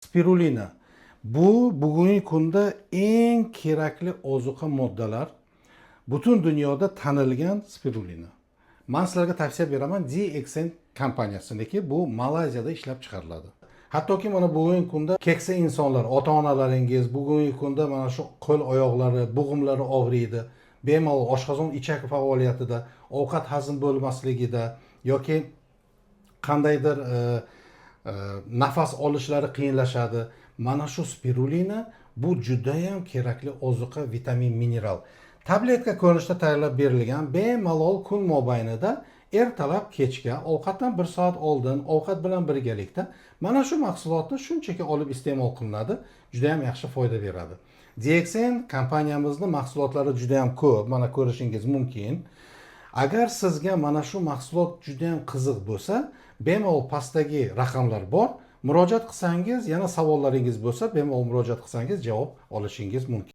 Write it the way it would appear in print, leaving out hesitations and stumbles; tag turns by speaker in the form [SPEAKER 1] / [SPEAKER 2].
[SPEAKER 1] Spirulina. Bu bugungi kunda eng kerakli ozuqa moddalar. Butun dunyoda tanilgan spirulina. Men sizlarga tavsiya beraman DXN kompaniyasiniki. Bu Malayziyada ishlab chiqariladi. Hattoki mana bugungi kunda keksa insonlar, ota-onalaringiz bugungi kunda mana shu qo'l oyoqlari, bo'g'imlari og'riydi. Bemalol oshqozon ichak faoliyatida, ovqat hazm bo'lmasligida yoki qandaydir nafas olishlari qiyinlashadi. Mana shu spirulina bu juda ham kerakli ozuqa, vitamin, mineral. Tabletka ko'rinishda tayyorlab berilgan, bemalol kun mobaynida ertalab kechga ovqatdan 1 soat oldin, ovqat bilan birgalikda mana shu mahsulotni shunchaki olib iste'mol qilinadi, juda ham yaxshi foyda beradi. DXN kompaniyamizning mahsulotlari juda ham ko'p, mana ko'rishingiz mumkin. Agar sizga mana shu mahsulot juda ham qiziq bo'lsa, bemalol pastdagi raqamlar bor. Murojaat qilsangiz, yana savollaringiz bo'lsa, bemalol murojaat qilsangiz javob olishingiz mumkin.